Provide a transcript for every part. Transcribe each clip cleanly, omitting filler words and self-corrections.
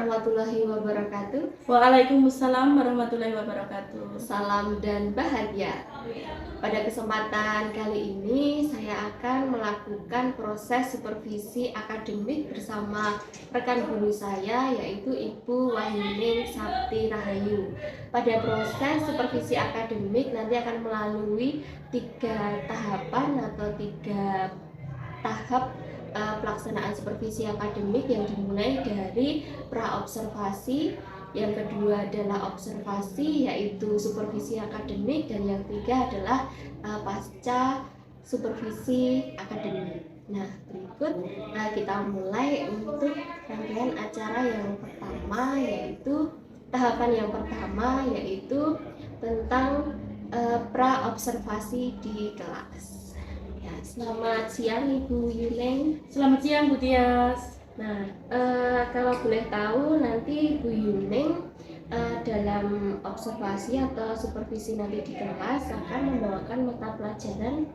warahmatullahi wabarakatuh. Waalaikumsalam warahmatullahi wabarakatuh. Salam dan bahagia. Pada kesempatan kali ini saya akan melakukan proses supervisi akademik bersama rekan guru saya, yaitu Ibu Wahyuning Sapti Rahayu. Pada proses supervisi akademik nanti akan melalui 3 tahapan atau 3 tahap pelaksanaan supervisi akademik, yang dimulai dari pra-observasi, yang kedua adalah observasi yaitu supervisi akademik, dan yang ketiga adalah pasca supervisi akademik. Nah, berikut kita mulai untuk rangkaian acara yang pertama, yaitu tahapan yang pertama yaitu tentang pra-observasi di kelas. Selamat siang Ibu Yuning. Selamat siang Bu Tias. Nah, kalau boleh tahu nanti Bu Yuning dalam observasi atau supervisi nanti di kelas akan membawakan mata pelajaran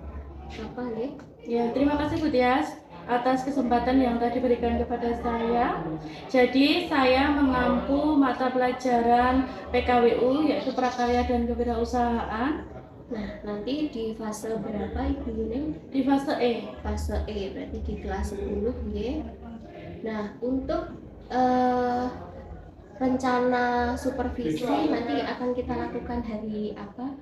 apa nih? Ya, terima kasih Bu Tias atas kesempatan yang telah diberikan kepada saya. Jadi saya mengampu mata pelajaran PKWU yaitu Prakarya dan Kewirausahaan. Nah, nanti di fase berapa Ibu Yuning? Di fase E. Fase E, berarti di kelas 10 ya. Nah, untuk rencana supervisi nanti akan kita lakukan hari apa?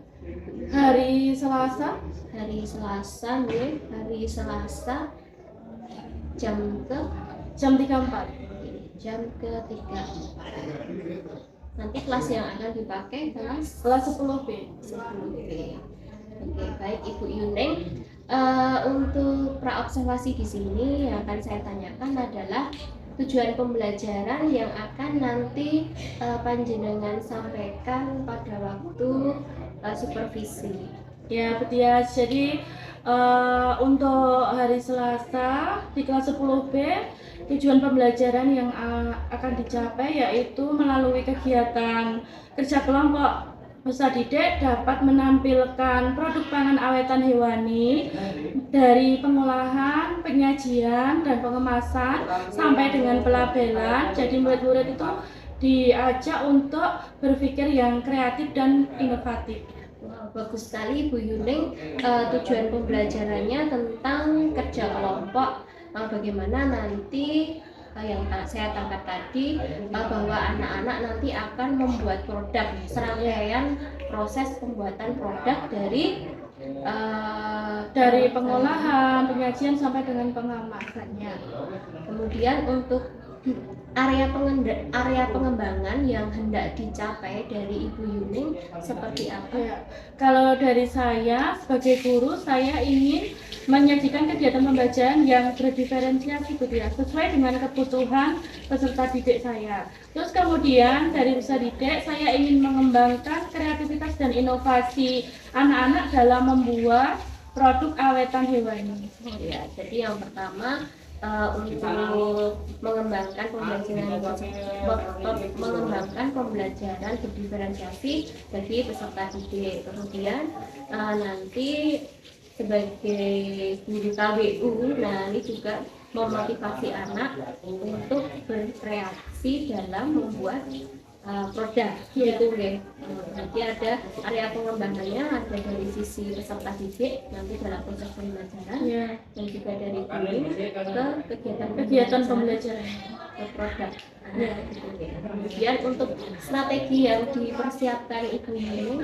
Hari Selasa. Hari Selasa ya, hari Selasa jam 3.4. Jam ke-3. Nanti kelas yang akan dipakai kelas 10B. 10B. Oke, baik Ibu Yuning. Untuk pra-observasi di sini yang akan saya tanyakan adalah tujuan pembelajaran yang akan nanti panjenengan sampaikan pada waktu supervisi. Ya, Bu Tias. Jadi untuk hari Selasa di kelas 10B tujuan pembelajaran yang akan dicapai yaitu melalui kegiatan kerja kelompok peserta didik dapat menampilkan produk pangan awetan hewani dari pengolahan, penyajian, dan pengemasan sampai dengan pelabelan. Jadi murid-murid itu diajak untuk berpikir yang kreatif dan inovatif. Bagus sekali Bu Yuning. Tujuan pembelajarannya tentang kerja kelompok, bagaimana nanti yang saya tangkap tadi bahwa anak-anak nanti akan membuat produk, serangkaian proses pembuatan produk dari pengolahan, penyajian sampai dengan pengemasannya. Kemudian untuk area pengembangan yang hendak dicapai dari Ibu Yuning seperti apa? Ya, kalau dari saya sebagai guru, saya ingin menyajikan kegiatan pembelajaran yang berdiferensiasi sesuai dengan kebutuhan peserta didik saya. Terus kemudian dari peserta didik saya ingin mengembangkan kreativitas dan inovasi anak-anak dalam membuat produk awetan hewani. Ya, jadi yang pertama untuk mengembangkan pembelajaran berdiferensiasi bagi peserta didik. Kemudian nanti sebagai guru KWU, nah ini juga memotivasi anak untuk berkreasi dalam membuat produk gitu ya. Nanti ada area pengembangannya, ada dari sisi peserta didik nanti dalam proses pembelajaran dan juga dari guru ke kegiatan pembelajaran ke produk. Gitu ya. Kemudian untuk strategi yang dipersiapkan Ibu Yuning,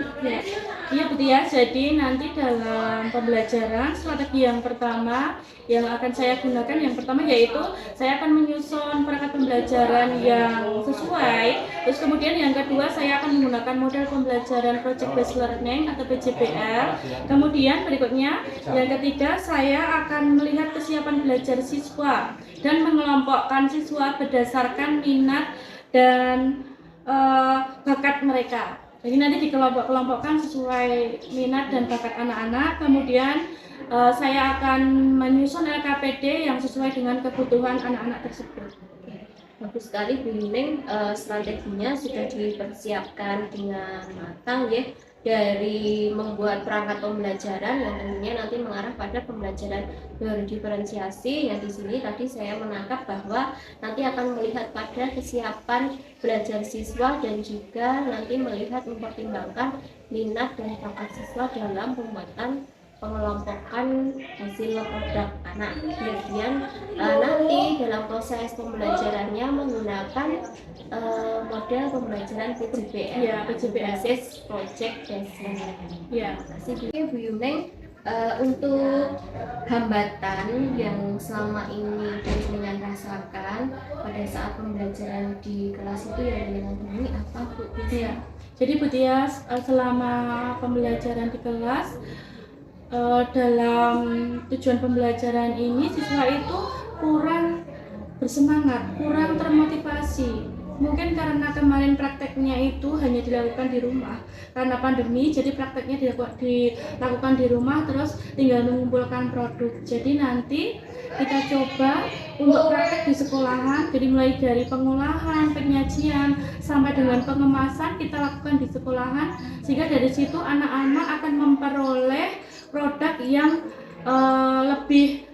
iya Bu Tias. Jadi nanti dalam pembelajaran strategi yang pertama yang akan saya gunakan, yang pertama yaitu saya akan menyusun perangkat pembelajaran yang sesuai. Terus kemudian yang kedua saya akan menggunakan model pembelajaran project based learning atau PJBL. Kemudian berikutnya yang ketiga saya akan melihat kesiapan belajar siswa dan mengelompokkan siswa berdasarkan minat dan bakat mereka. Jadi nanti dikelompok-kelompokkan sesuai minat dan bakat anak-anak. Kemudian saya akan menyusun LKPD yang sesuai dengan kebutuhan anak-anak tersebut. Bagus sekali Bu Yuning, strateginya sudah dipersiapkan dengan matang ya, dari membuat perangkat pembelajaran yang tentunya nanti mengarah pada pembelajaran berdiferensiasi. Yang di sini tadi saya menangkap bahwa nanti akan melihat pada kesiapan belajar siswa dan juga nanti melihat mempertimbangkan minat dan bakat siswa dalam pembuatan pengelompokan hasil produk anak. Kemudian nanti dalam proses pembelajarannya menggunakan model pembelajaran PJBL, Ya, PJBL. Basis Project Based Learning. Ya. Terima kasih Bu Yuneng. Untuk hambatan yang selama ini dengan rasakan pada saat pembelajaran di kelas itu yang dengan ini apa Bu? Ya. Jadi Bu Tias, selama pembelajaran di kelas, dalam tujuan pembelajaran ini siswa itu kurang bersemangat, kurang termotivasi. Mungkin karena kemarin prakteknya itu hanya dilakukan di rumah karena pandemi, jadi prakteknya dilakukan di rumah terus tinggal mengumpulkan produk. Jadi nanti kita coba untuk praktek di sekolahan, jadi mulai dari pengolahan, penyajian sampai dengan pengemasan kita lakukan di sekolahan, sehingga dari situ anak-anak akan memperoleh produk yang lebih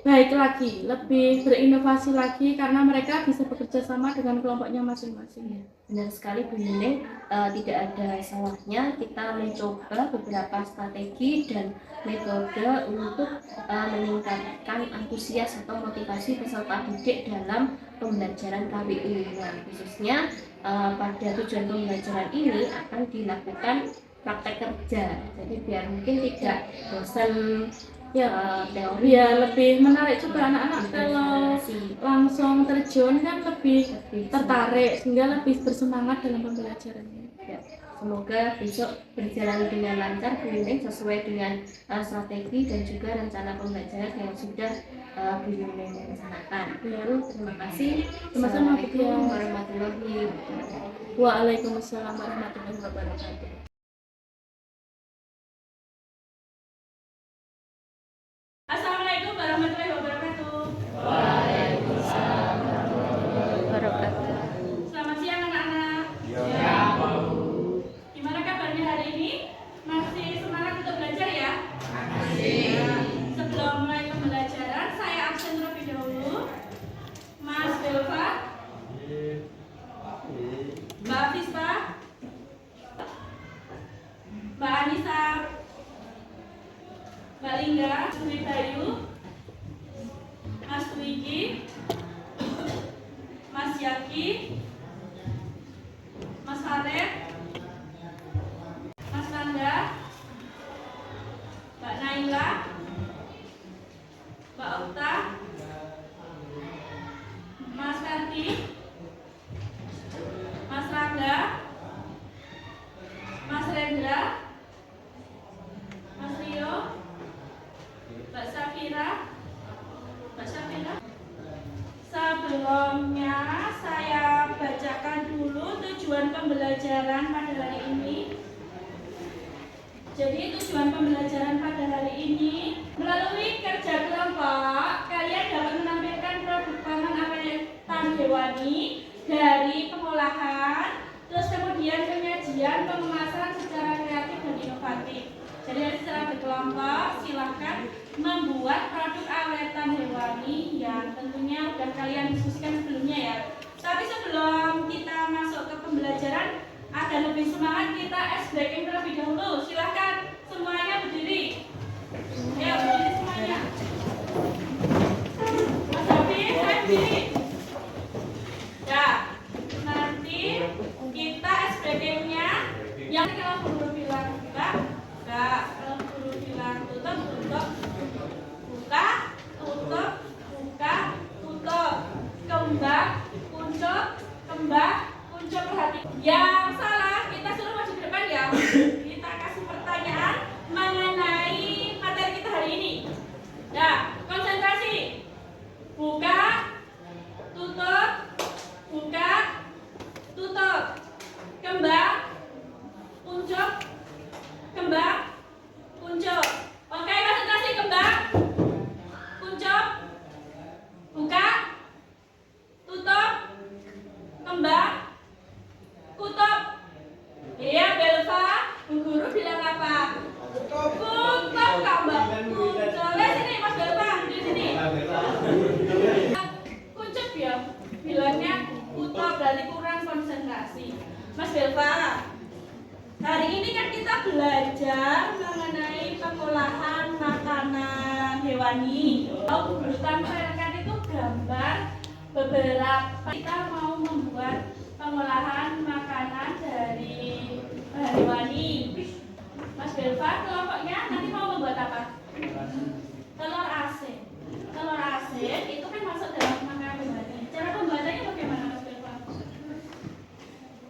baik lagi, lebih berinovasi lagi karena mereka bisa bekerja sama dengan kelompoknya masing-masing. Benar sekali Bu Yuning, tidak ada salahnya kita mencoba beberapa strategi dan metode untuk meningkatkan antusias atau motivasi peserta didik dalam pembelajaran KBU. Nah, khususnya pada tujuan pembelajaran ini akan dilakukan praktek kerja, jadi biar mungkin tidak bosan teori, ya lebih menarik juga anak-anak kalau langsung terjun kan lebih tertarik sehingga lebih bersemangat dalam pembelajarannya. Ya, semoga besok berjalan dengan lancar Bu Yuning sesuai dengan strategi dan juga rencana pembelajaran yang sudah Bu Yuning rencanakan. Terima kasih. Assalamualaikum warahmatullahi wabarakatuh. Waalaikumsalam warahmatullahi wabarakatuh. Assalamualaikum warahmatullahi wabarakatuh. Waalaikumsalam warahmatullahi wabarakatuh. Selamat siang anak-anak. Ya, Pak. Gimana kabarnya hari ini? Masih semangat untuk belajar ya? Masih. Sebelum mulai pembelajaran, saya absen terlebih dahulu. Mas Belva, Mbak Fispa, Mbak Anissa, Mbak Lingga, Sri Bayu, Mas Wiki, Mas Yaki, Mas Farid, Mas Randa, Mbak Naila, Mbak Okta, Mas Karti, Mas Rangga, Mas Rendra, Mas Rio, Mbak Safira. Sebelumnya saya bacakan dulu tujuan pembelajaran pada hari ini. Jadi tujuan pembelajaran pada hari ini, melalui kerja kelompok, kalian dapat menampilkan produk pangan awettan hewani dari pengolahan, terus kemudian penyajian, pengemasan secara kreatif dan inovatif. Jadi secara berkelompok silahkan membuat produk awetan hewani yang tentunya sudah kalian diskusikan sebelumnya ya. Tapi sebelum kita masuk ke pembelajaran, agar lebih semangat kita ice breaking terlebih dahulu. Silahkan semuanya berdiri. Ayo berdiri semuanya. Mas Hafiz, saya berdiri. Ya, nanti kita ice breakingnya yang kalau guru bilang buka, kalau guru bilang tutup, tutup. Buka, tutup, buka, tutup. Kembang, kuncup, kembang, kuncup. Perhati. Yang salah kita suruh maju ke depan ya. Kita kasih pertanyaan mengenai materi kita hari ini. Ya, konsentrasi. Buka, tutup, buka, tutup. Kembang, kuncup, kembang, kuncup. Oke, konsentrasi. Kembang, kuncup, buka, tutup, Mas Belva, hari ini kan kita belajar mengenai pengolahan makanan hewani. Urutan perangkat itu gambar beberapa kita mau membuat pengolahan makanan dari bahan hewani. Mas Belva, kelompoknya nanti mau membuat apa? Telur asin. Telur asin itu kan masuk dalam makanan hewani. Cara pembuatannya bagaimana, Mas Belva?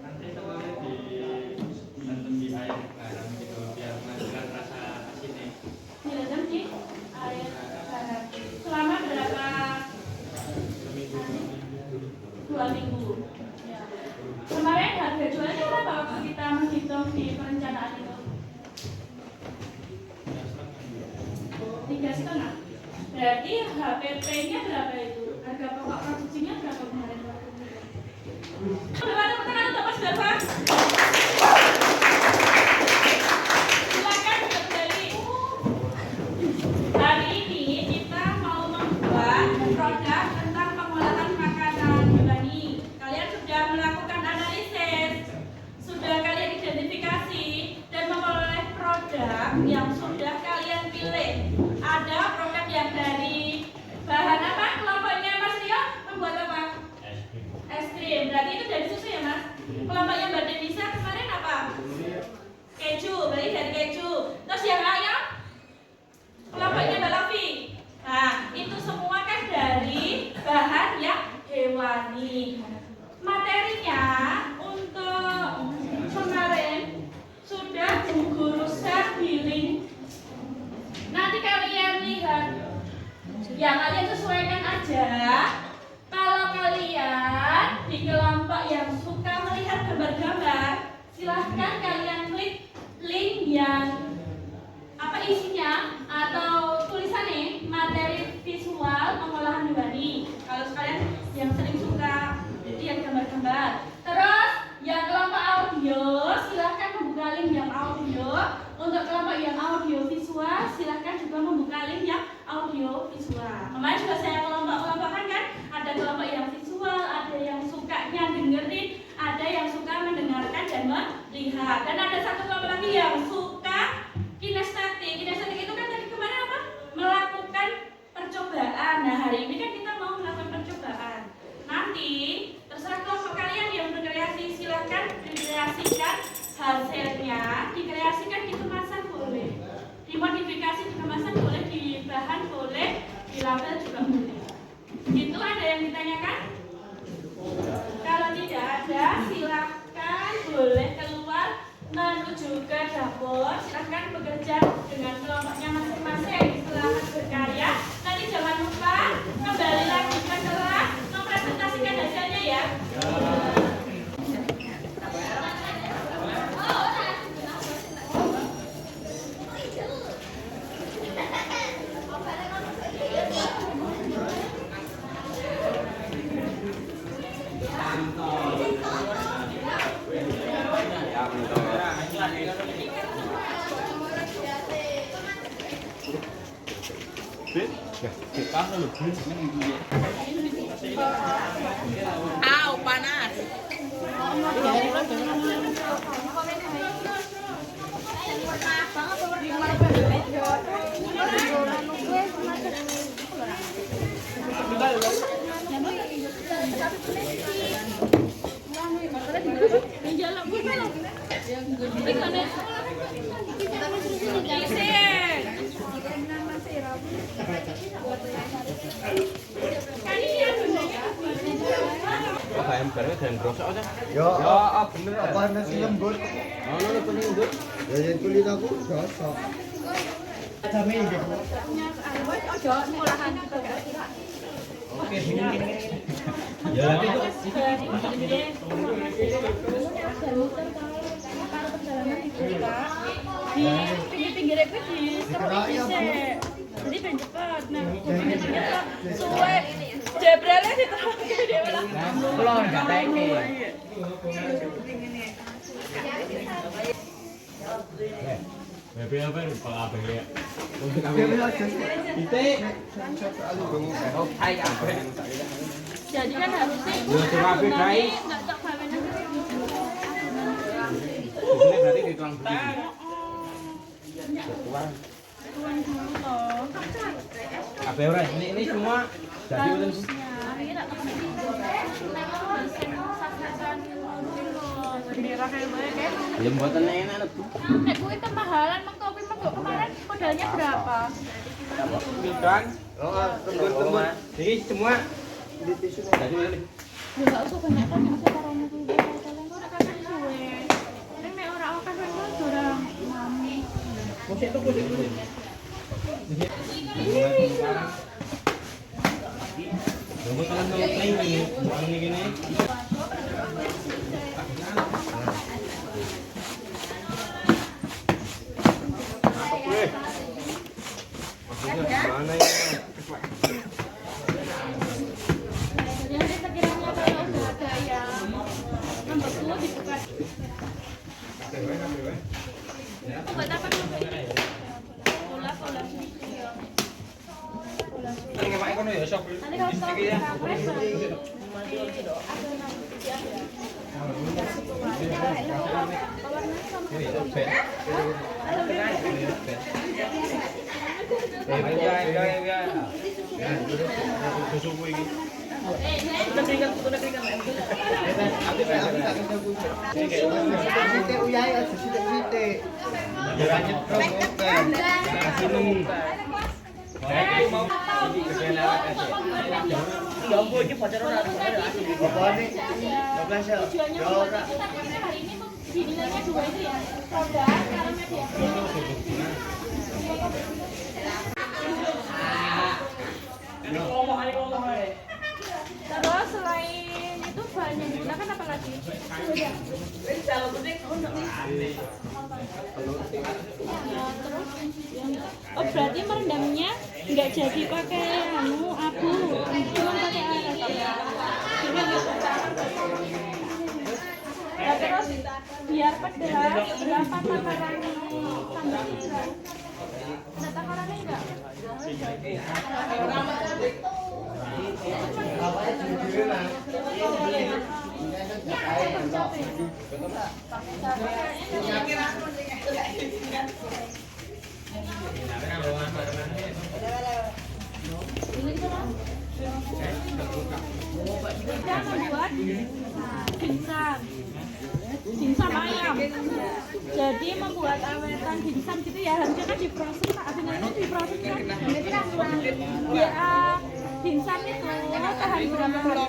Nanti telurnya direndam di air garam gitu biar menghasilkan rasa asinnya. Direndam di air garam. Selama berapa? Seminggu 2 minggu. Ya. Kemarin harga jualnya berapa waktu kita menghitung di perencanaan itu? 3,5. Berarti HPP-nya berapa itu? Harga pokok produksinya berapa kemarin? Bagaimana teman-teman untuk Mas Belva? Silakan kembali. Hari ini kita mau membuat produk tentang pengolahan makanan hewani. Kalian sudah melakukan analisis, sudah kalian identifikasi dan memperoleh produk yang sudah kalian pilih. Ada produk yang dari bahan apa? Kelompoknya Mas Rio membuat apa? Es krim. Berarti itu dari susu ya, Mas? Kelompoknya Mbak Denisa kemarin apa? Keju. Berarti dari keju. Terus yang ayam? Kelompoknya Mbak Lofi. Nah, itu semua kan dari bahan yang hewani. Materinya untuk kemarin sudah Bu Guru share di link. Nanti kalian lihat, ya kalian sesuaikan aja. Kalau kalian di kelompok yang suka melihat gambar-gambar, silahkan kalian klik link yang apa isinya atau tulisannya materi visual pengolahan hewani. Kalau kalian yang sering suka lihat gambar-gambar, terus yang kelompok audio silahkan membuka link yang audio. Untuk kelompok yang audio visual silahkan juga membuka link yang audio visual. Kemarin juga saya kelompok-kelompokkan kan, ada kelompok yang visual, ada yang sukanya dengerin, ada yang suka mendengarkan dan melihat, dan ada satu kelompok lagi yang suka kinestetik. Kinestetik itu kan tadi kemarin apa? Melakukan percobaan. Nah, hari ini kan kita mau melakukan percobaan. Nanti terserah kelompok kalian yang berkreasi, silahkan dikreasikan hasilnya, dikreasikan di kemasan boleh, dimodifikasi di kemasan boleh, di bahan boleh, di label juga boleh. Itu ada yang ditanyakan? Kalau tidak ada, silahkan boleh keluar menuju ke dapur. Silahkan bekerja dengan kelompoknya masing-masing. Silahkan berkarya. Nanti jangan lupa kembali lagi ke kelas mempresentasikan hasilnya ya. Au, panas. Ayam goreng dan grosok aja. Ya, Bener. apa nasi lembut? Oh, no, kuning nduk. Ya yang kulit aku gosok. Kami ini. Oke, gini. Ya, Di pinggir-pinggir itu diseruin dhisik. Jadi ben cepet. Nah, suwe jebrele diteruske dhewe lah. Kula enggak teke. Bebe apa Pak Abang ya? Titik. Oh, hai kabeh. Jadi kan harusnya Ya, rapi, Kai. enggak tak gawe nang tuang begini. Tuang. Tuang dulu loh. Apa ora? Ini semua jadi belum? Harusnya ini tak tekan Belum buatan enak lho, Bu. nek kuwi kemahalan Mang Topi kemarin modalnya berapa? Bukan. Oh, tembur. Ini semua di tisu jadi belum? Ya enggak usah banyak kan usah karone kuwi kalian ora kakek suwe. Nek ora akeh kowe ora mami. Musik tuh musik dulu. Nunggu tekan dulu ini, buang ini gini. Mana ini? Jadi sekiranya kalau udah ada yang nomor 2 dibuka. Buat apa dulu ini? Pola Ini ngemak kono ya shop. nanti kalau stop kapres hari ini dinilainya 2 itu ya produk kalau media terus selain itu bahan yang digunakan apa lagi? Oh berarti merendamnya nggak jadi pakai abu, cuma pakai air aja. Nah, terus biar pedas berapa takaran sambal? Ada takarannya enggak? Kita membuat dimsum ayam. Jadi membuat awetan dimsum gitu ya harusnya kan diproses, Pak. Sebenarnya diproses kan. Ya, dimsum itu tahan berapa hari?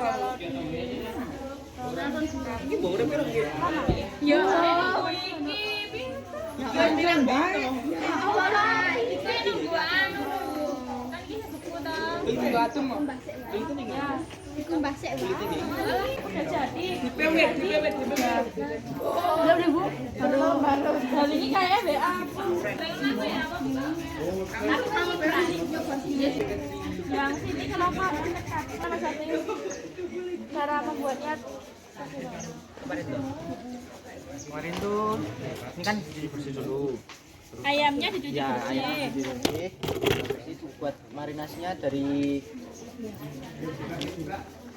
Ini bau udah pirang gitu. Ya, iki pinter. Ya bilang baik. Iki nunggu anu. Kan iki sepupu ta. Itu batu mah. Ya, Iku mbah sik wae. udah jadi. Dipewet. Udah Bu. Baru. Hal ini kayak BA. Aku mau berani nyoba sini. Yang sini kenapa mendekat? Salah satu cara membuatnya. Kemarin tuh ini kan dibersih dulu. Ayamnya dicuci Ya, bersih. ayam dibersih. Itu buat marinasinya dari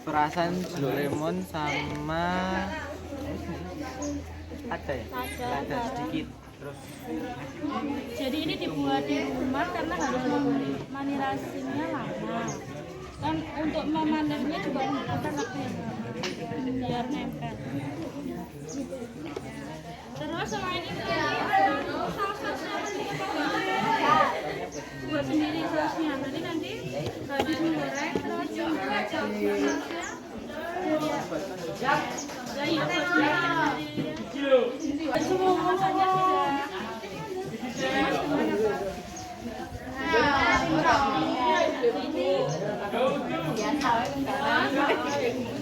perasan jeruk lemon sama ada ya? Ada sedikit. Terus Jadi ini dibuat di rumah karena harus marinasinya lama. Kan untuk memanennya juga membutuhkan waktu yang lama biar nempel. Terus selain itu saus-sausnya buat sendiri sausnya. Nanti habis menggoreng terus juga sausnya. Ya iya semua masaknya sudah.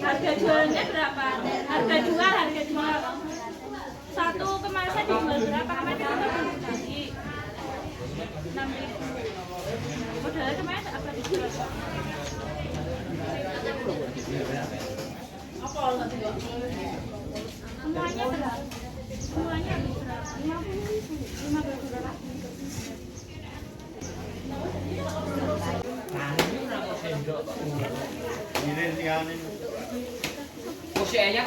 Harga jualnya berapa? Harga jual. Satu kemasan dijual berapa? Kemarin kita bagi 6.000. Modalnya kemarin apa dijual? Semuanya berapa? Semuanya berapa? 50.000. 15 berapa? Usianya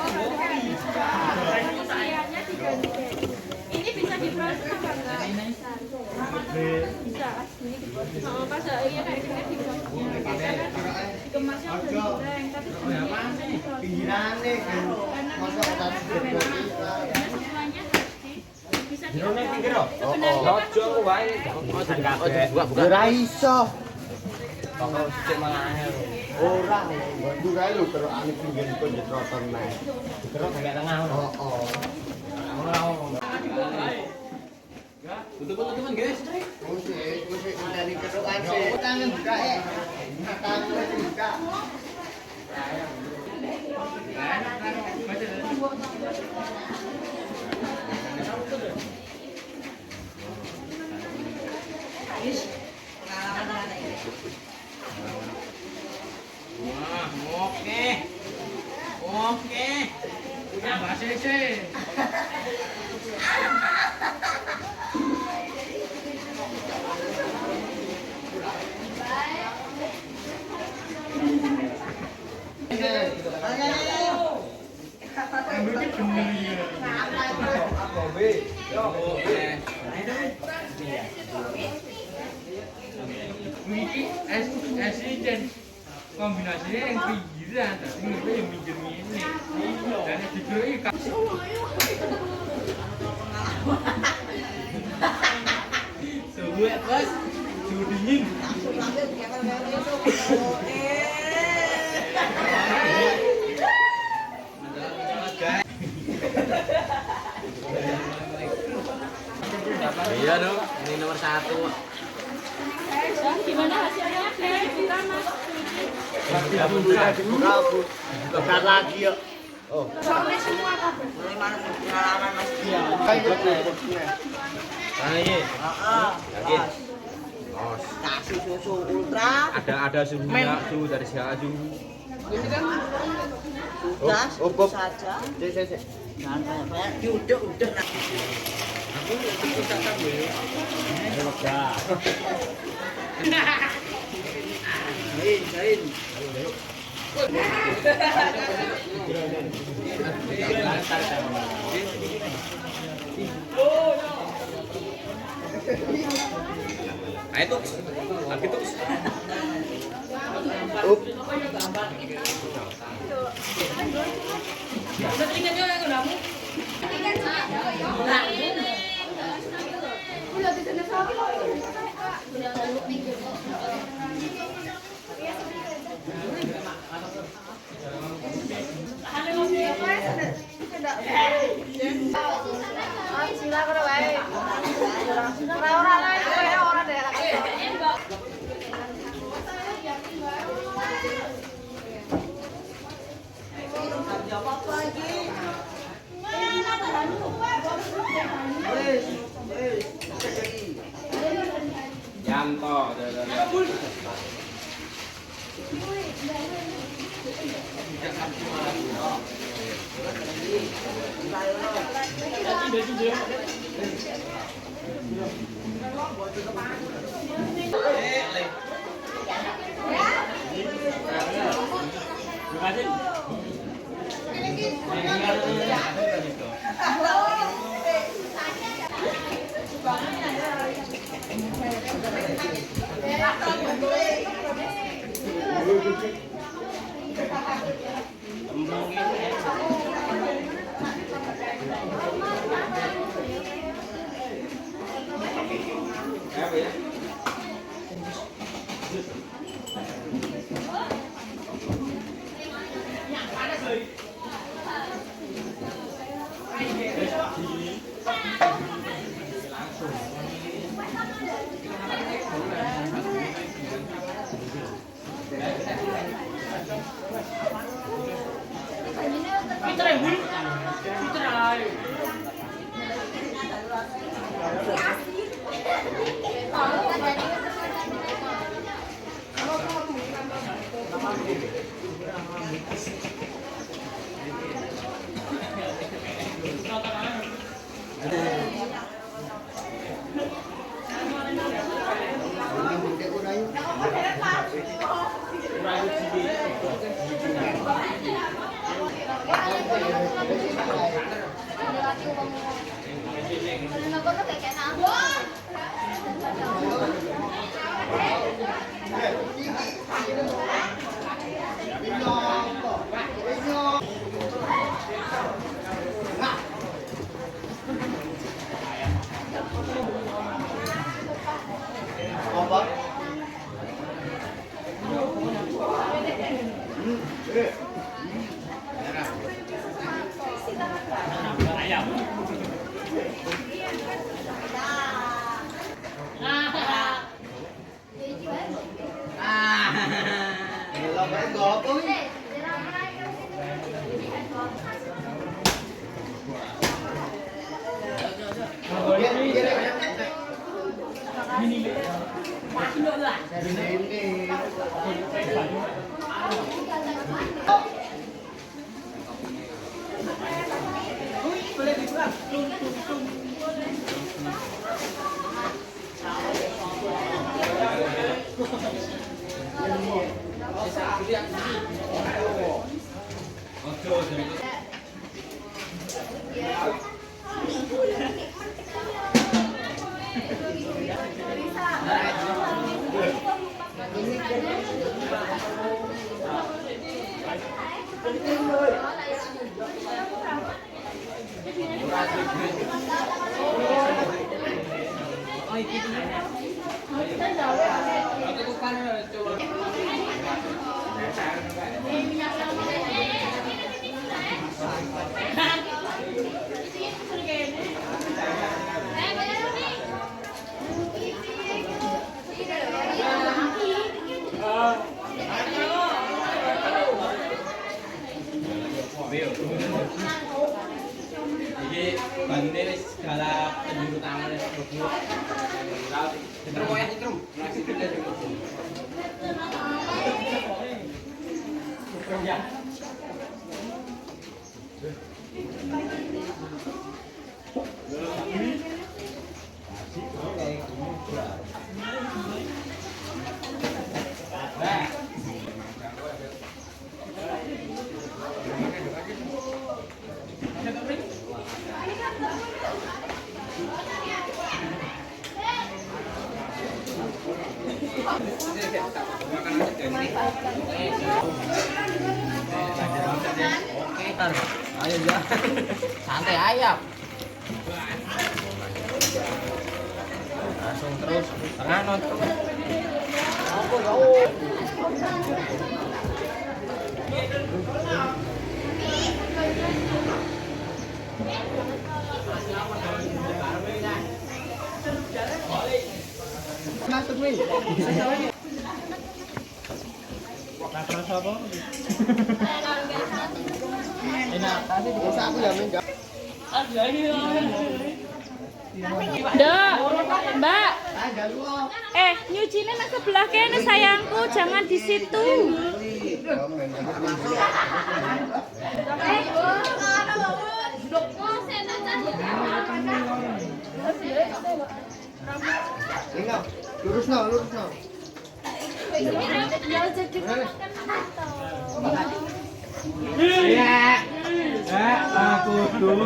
diganti. Ini bisa Bisa. Oh, pas iya kayak gini dikemasnya udah digoreng, tapi Pinggiran nih kan. Masa tadi berarti. semuanya bisa Jerone pinggir kok. sebenarnya kan Ojo wae. Buka. Ora iso. Kok sik mangan. Ora. Bantu kae lho terus ane pinggir kok nyetroton nae. Dikerok gak tengah ngono. Oh. Tutup-tutupan guys. Musik dari keruk aja. Tangan buka ya. Tangan buka. Wah, oke. Tambah sih. Iki es dan kombinasinya yang pinggiran, tapi ngerti yang pinggir ini. Dan yang jujur ini suhu ya bos, suhu dingin. Iya dong, ini nomor 1. gimana hasilnya? Kita Mas. Buka lagi yuk. Oh. Soalnya semua kabeh. Kayak gitu. Yakin. Kasih susu ultra Ada suhu dari Siaju. gas Oh, Bob. saja Sik. jangan banyak-banyak diuduk Jain. Ayo tuh, lagi tuh. Up. Yanto. Apa? Belum baik gopo nih. Ini. Iki banune wis segala penjuru tangan wis mlebu. Setrum ya, setrum. Masih gede mlebu. Ya. Ayo ya. Santai ayam. Langsung terus tengah nonton. Masuk nih. Terus apa? Enak, tadi bisa aku ya enggak. Dok, Mbak. Nyucinya nang sebelah kene sayangku, jangan di situ. Ingat, lurus no. Aku dulu.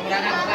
Tolong jangan ya,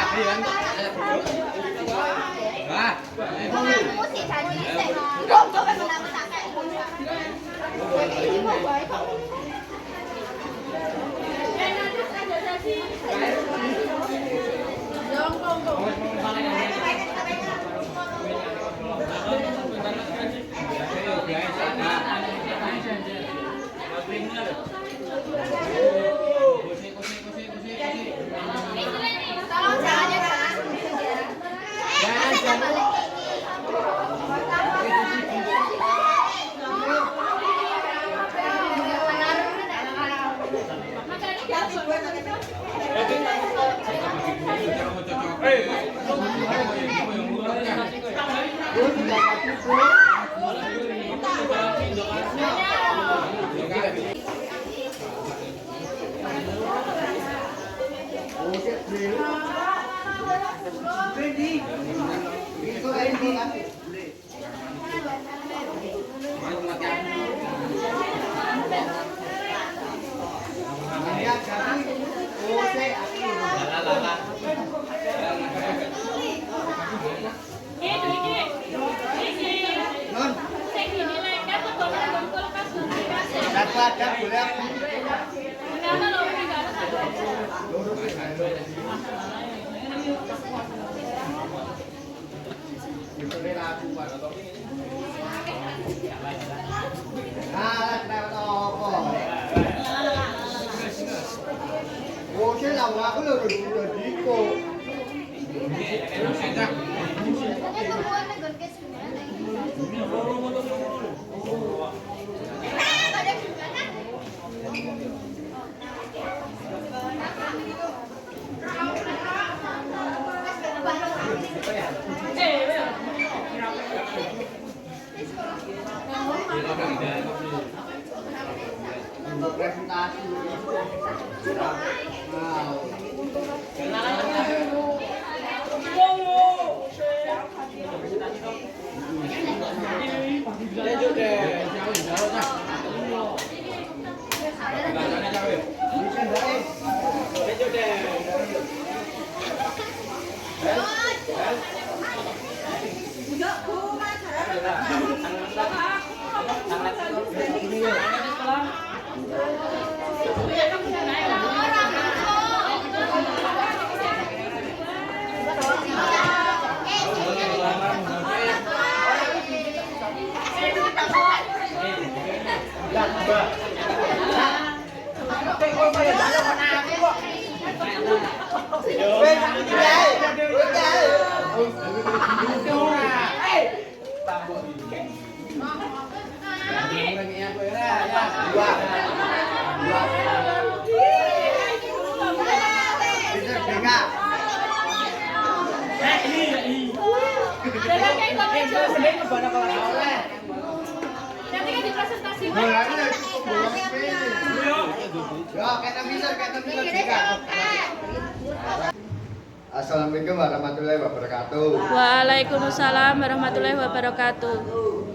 Assalamualaikum warahmatullahi wabarakatuh. Waalaikumsalam warahmatullahi wabarakatuh.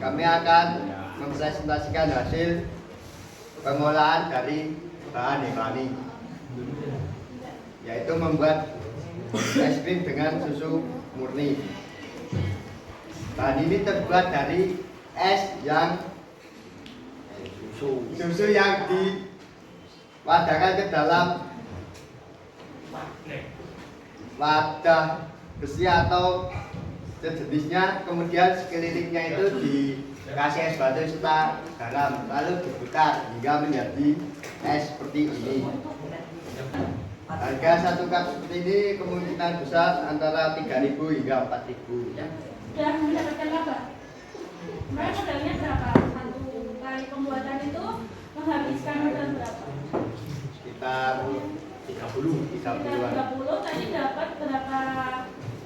Kami akan mempresentasikan hasil pengolahan dari bahan hewani, yaitu membuat es krim dengan susu murni. Bahan ini terbuat dari es yang susu yang diwadahkan ke dalam wadah besi atau sejenisnya, kemudian sekelilingnya itu dikasih es batu serta garam, lalu diputar hingga menjadi es seperti ini. Harga satu cup seperti ini kemungkinan besar antara 3.000 hingga 4.000. Sudah mendapatkan laba? Kemarin modalnya berapa? Satu kali pembuatan itu menghabiskan modal berapa? Sekitar 30-an. 30, tadi dapat berapa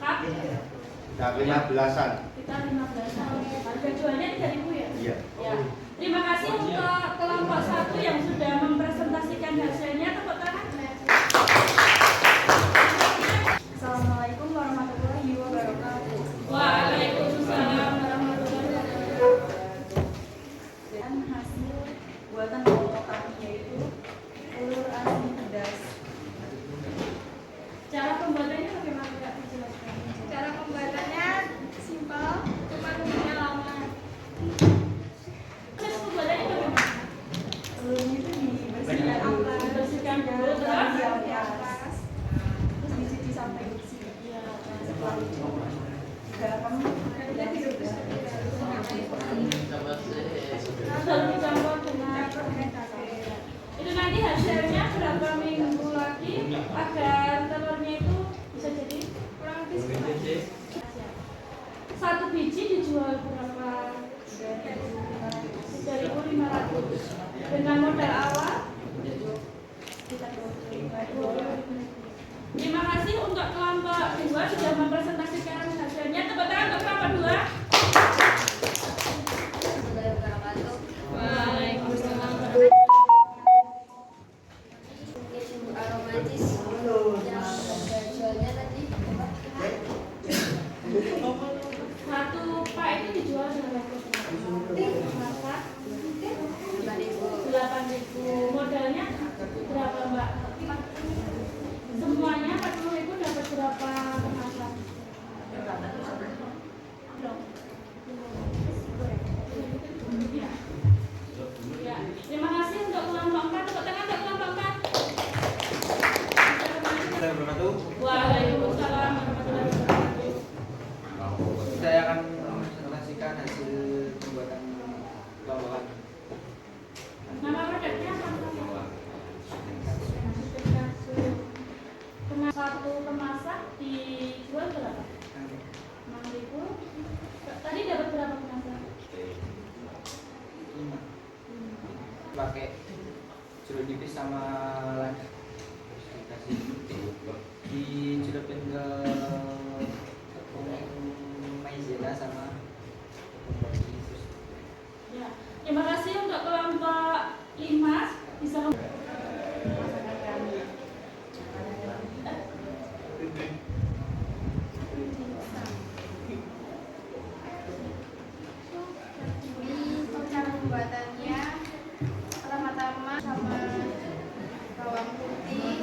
cup? Sekitar 15-an. Kita 15. Harga jualnya 3.000 ya? Iya. Ya. Terima kasih untuk kelompok 1 yang sudah mempresentasikan hasilnya. Tepuk tangan. Assalamualaikum warahmatullahi wabarakatuh. Waalaikumsalam warahmatullahi wabarakatuh. Dan hasil buatan kelompok kami yaitu telur asin pedas. Cara pembuatannya untuk kelompok 2 sudah mempresentasikan hasilnya. Tepuk tangan untuk kelompok 2. Waalaikumsalam. Aromatis yang jualnya tadi Satu pak itu dijual dengan harga berapa? 8.000. Modalnya berapa, Mbak? Semuanya 40.000 dapat berapa kemasan? Ya. Terima kasih untuk kelompok 4. Tepuk tangan untuk kelompok 4. Waalaikumsalam warahmatullahi wabarakatuh. Saya akan mempresentasikan hasil pembuatan lomba. Nama produknya apa? Satu kemasan dijual berapa? 6.000. Tadi dapat berapa kemasan? 5. Pakai jeruk nipis sama lada. Dicelupin ke tepung maizena sama Ya. Terima kasih untuk kelompok 5 bisa Ini cara pembuatannya pertama-tama sama bawang putih,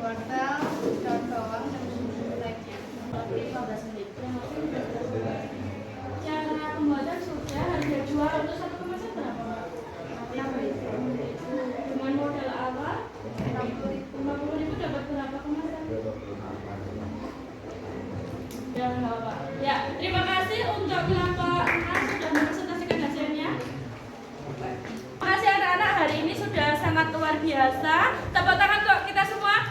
wortel, daun bawang, dan bumbu lainnya. 15 menit. Cara pembuatan sudah, harga jual untuk satu kemasan berapa? 6.000. Dengan modal awal 50.000 dapat berapa kemasan? Ya, terima kasih untuk kelompok 6 sudah mempresentasikan hasilnya. Terima kasih anak-anak, hari ini sudah sangat luar biasa. Tepuk tangan untuk kita semua.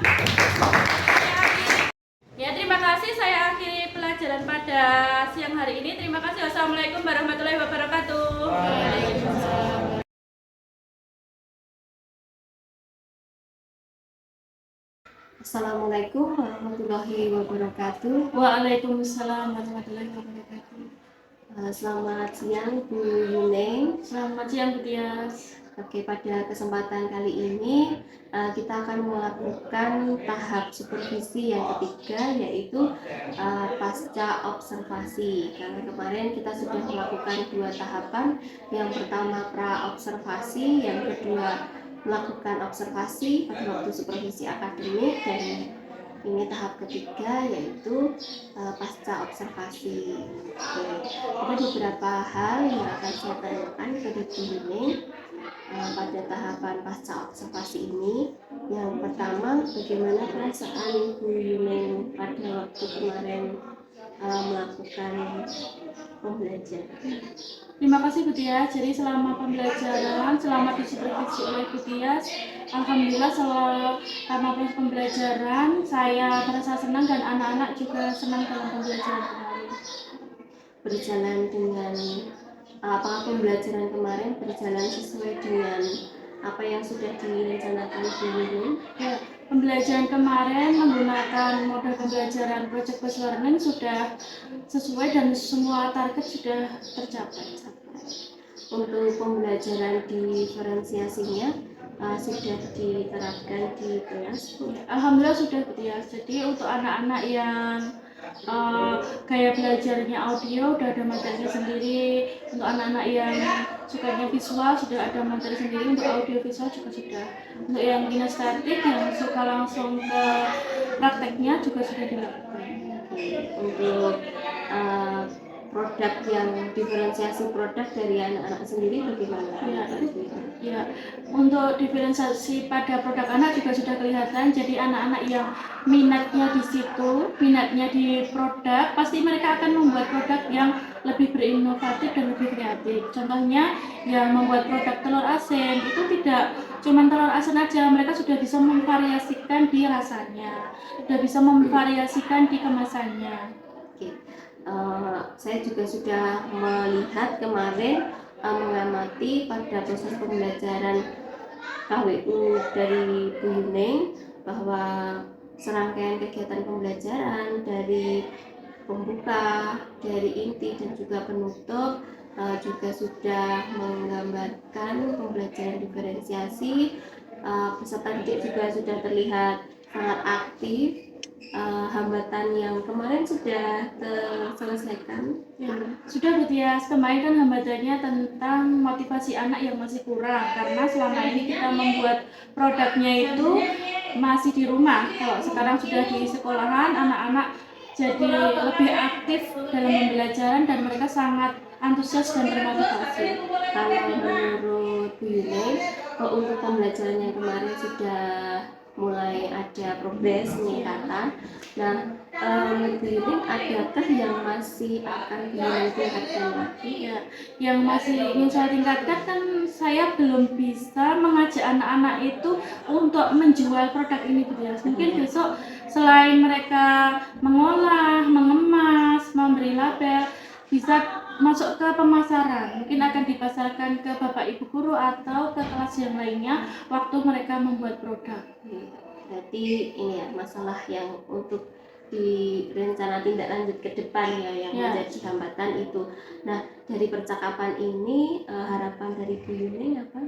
Ya, terima kasih. Saya akhiri pelajaran pada siang hari ini. Terima kasih. Wassalamualaikum warahmatullahi wabarakatuh. Assalamualaikum warahmatullahi wabarakatuh. Waalaikumsalam warahmatullahi wabarakatuh. Selamat siang Bu Yuneng. Selamat siang, Bu Tias. Oke, pada kesempatan kali ini kita akan melakukan tahap supervisi yang ketiga, yaitu pasca observasi. Karena kemarin kita sudah melakukan 2 tahapan. Yang pertama pra observasi, yang kedua melakukan observasi pada waktu supervisi akademik, dan ini tahap ketiga yaitu pasca observasi. Oke, ada beberapa hal yang akan saya tanyakan kepada Bu Yuneng pada tahapan pasca observasi ini. Yang pertama, bagaimana perasaan Bu Yuneng pada waktu kemarin melakukan pembelajaran? Terima kasih, Bu Tias. Jadi selama pembelajaran, selama disupervisi oleh Bu Tias, alhamdulillah selama proses pembelajaran saya merasa senang dan anak-anak juga senang dalam pembelajaran kemarin. Berjalan dengan apakah pembelajaran kemarin berjalan sesuai dengan apa yang sudah direncanakan Bu Yuneng? Ya, pembelajaran kemarin menggunakan model pembelajaran project based learning sudah sesuai dan semua target sudah tercapai. Untuk pembelajaran diferensiasinya sudah diterapkan di kelas? Alhamdulillah sudah, Bu Tias. Jadi untuk anak-anak yang gaya belajarnya audio sudah ada materinya sendiri. Untuk anak-anak yang sukanya visual sudah ada materi sendiri. Untuk audio visual juga sudah. Untuk yang kinestetik yang suka langsung ke prakteknya juga sudah dilakukan. Untuk produk yang diferensiasi produk dari anak-anak sendiri bagaimana? Ya, untuk diferensiasi pada produk anak juga sudah kelihatan. Jadi anak-anak yang minatnya di situ, minatnya di produk, pasti mereka akan membuat produk yang lebih berinovatif dan lebih kreatif. Contohnya yang membuat produk telur asin itu tidak cuma telur asin aja, mereka sudah bisa memvariasikan di rasanya, sudah bisa memvariasikan di kemasannya. Oke. Saya juga sudah melihat kemarin mengamati pada proses pembelajaran KWU dari Bu Yuneng bahwa serangkaian kegiatan pembelajaran dari pembuka, dari inti dan juga penutup, juga sudah menggambarkan pembelajaran diferensiasi. Peserta didik juga sudah terlihat sangat aktif. Hambatan yang kemarin sudah terselesaikan. Ya, sudah Bu Tias, kemarin kan hambatannya tentang motivasi anak yang masih kurang karena selama ini kita membuat produknya itu masih di rumah. Kalau sekarang sudah di sekolahan, anak-anak jadi lebih aktif dalam pembelajaran dan mereka sangat antusias dan termotivasi. Kalau menurut Bu Yuni, untuk pembelajaran yang kemarin sudah mulai ada progres peningkatan. Nah, menurut Bu Yuni, adakah yang masih akan ditingkatkan lagi? Ya, yang masih ingin saya tingkatkan kan saya belum bisa mengajak anak-anak itu untuk menjual produk ini Bu Tias. Mungkin besok selain mereka mengolah, mengemas, memberi label, bisa masuk ke pemasaran, mungkin akan dipasarkan ke bapak ibu guru atau ke kelas yang lainnya waktu mereka membuat produk. Berarti ini ya masalah yang untuk di rencana tindak lanjut ke depan ya yang menjadi hambatan itu. Nah, dari percakapan ini harapan dari Bu Yuni apa?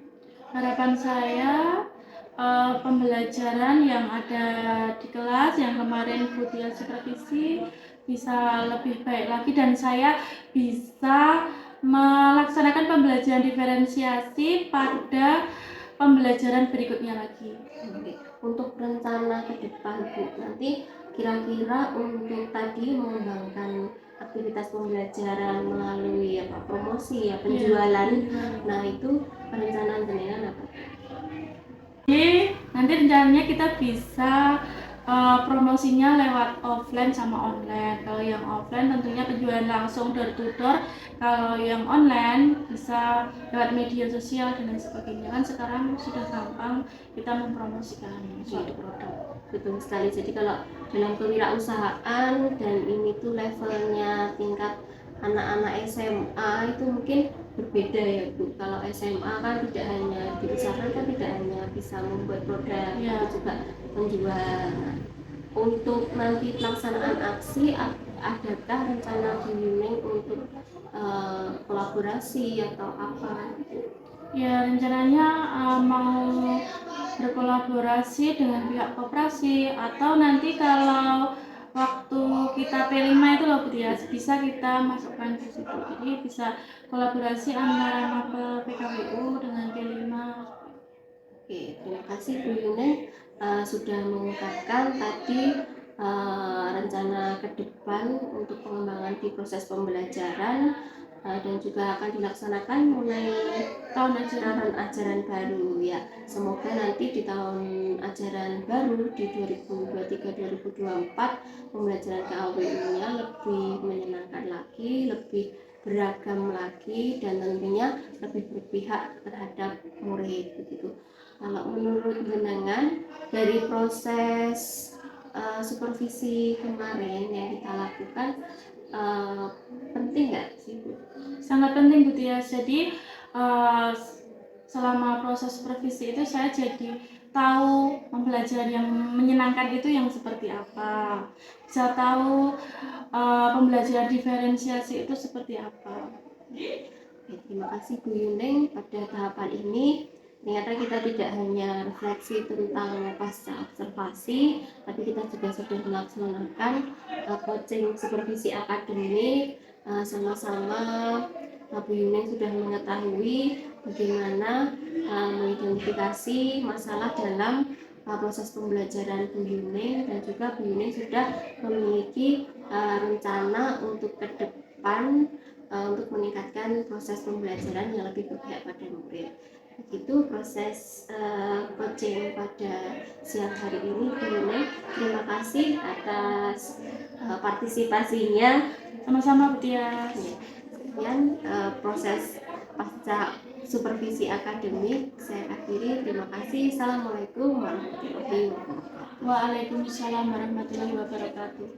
Harapan saya pembelajaran yang ada di kelas yang kemarin Bu Tia supervisi bisa lebih baik lagi dan saya bisa melaksanakan pembelajaran diferensiasi pada pembelajaran berikutnya lagi. Oke. Untuk rencana ke depan Bu, nanti kira-kira untuk tadi mengembangkan aktivitas pembelajaran melalui promosi penjualan. Nah, itu perencanaan jenengan apa? Jadi nanti rencananya kita bisa promosinya lewat offline sama online. Kalau yang offline tentunya penjualan langsung door to door. Kalau yang online bisa lewat media sosial dan lain sebagainya. Kan sekarang sudah gampang kita mempromosikan suatu produk. Betul sekali. Jadi kalau dalam kewirausahaan dan ini tuh levelnya tingkat anak-anak SMA itu mungkin berbeda ya Bu. Kalau SMA kan tidak hanya diusahakan, kan tidak hanya bisa membuat produk, tapi juga menjual. Nah, untuk nanti pelaksanaan aksi, adakah rencana Bu Yuning untuk kolaborasi atau apa? Ya, rencananya mau berkolaborasi dengan pihak koperasi atau nanti kalau waktu kita P5 itu loh Bu Tias, bisa kita masukkan ke situ. Jadi bisa kolaborasi antara mapel PKWU dengan P5. Oke, terima kasih Bu Yuning sudah mengungkapkan tadi rencana ke depan untuk pengembangan di proses pembelajaran dan juga akan dilaksanakan mulai tahun ajaran baru ya. Semoga nanti di tahun ajaran baru di 2023-2024 pembelajaran KAWU-nya lebih menyenangkan lagi, lebih beragam lagi dan tentunya lebih berpihak terhadap murid begitu. Kalau menurut jenengan dari proses supervisi kemarin yang kita lakukan penting nggak sih Bu? Sangat penting Bu Tias. Jadi selama proses supervisi itu saya jadi tahu pembelajaran yang menyenangkan itu yang seperti apa, bisa tahu pembelajaran diferensiasi itu seperti apa. Oke, terima kasih Bu Yuning. Pada tahapan ini ternyata kita tidak hanya refleksi tentang pasca observasi, tapi kita juga sudah melaksanakan coaching supervisi akademik. Sama-sama Bu Yuning sudah mengetahui bagaimana mengidentifikasi masalah dalam proses pembelajaran Bu Yuning, dan juga Bu Yuning sudah memiliki rencana untuk ke depan untuk meningkatkan proses pembelajaran yang lebih berpihak pada murid. Begitu proses coaching pada siang hari ini Bu Yuning. Terima kasih atas partisipasinya. Sama-sama Bu Tias. Sekian proses pasca supervisi akademik saya akhiri. Terima kasih. Assalamualaikum warahmatullahi wabarakatuh. Waalaikumsalam warahmatullahi wabarakatuh.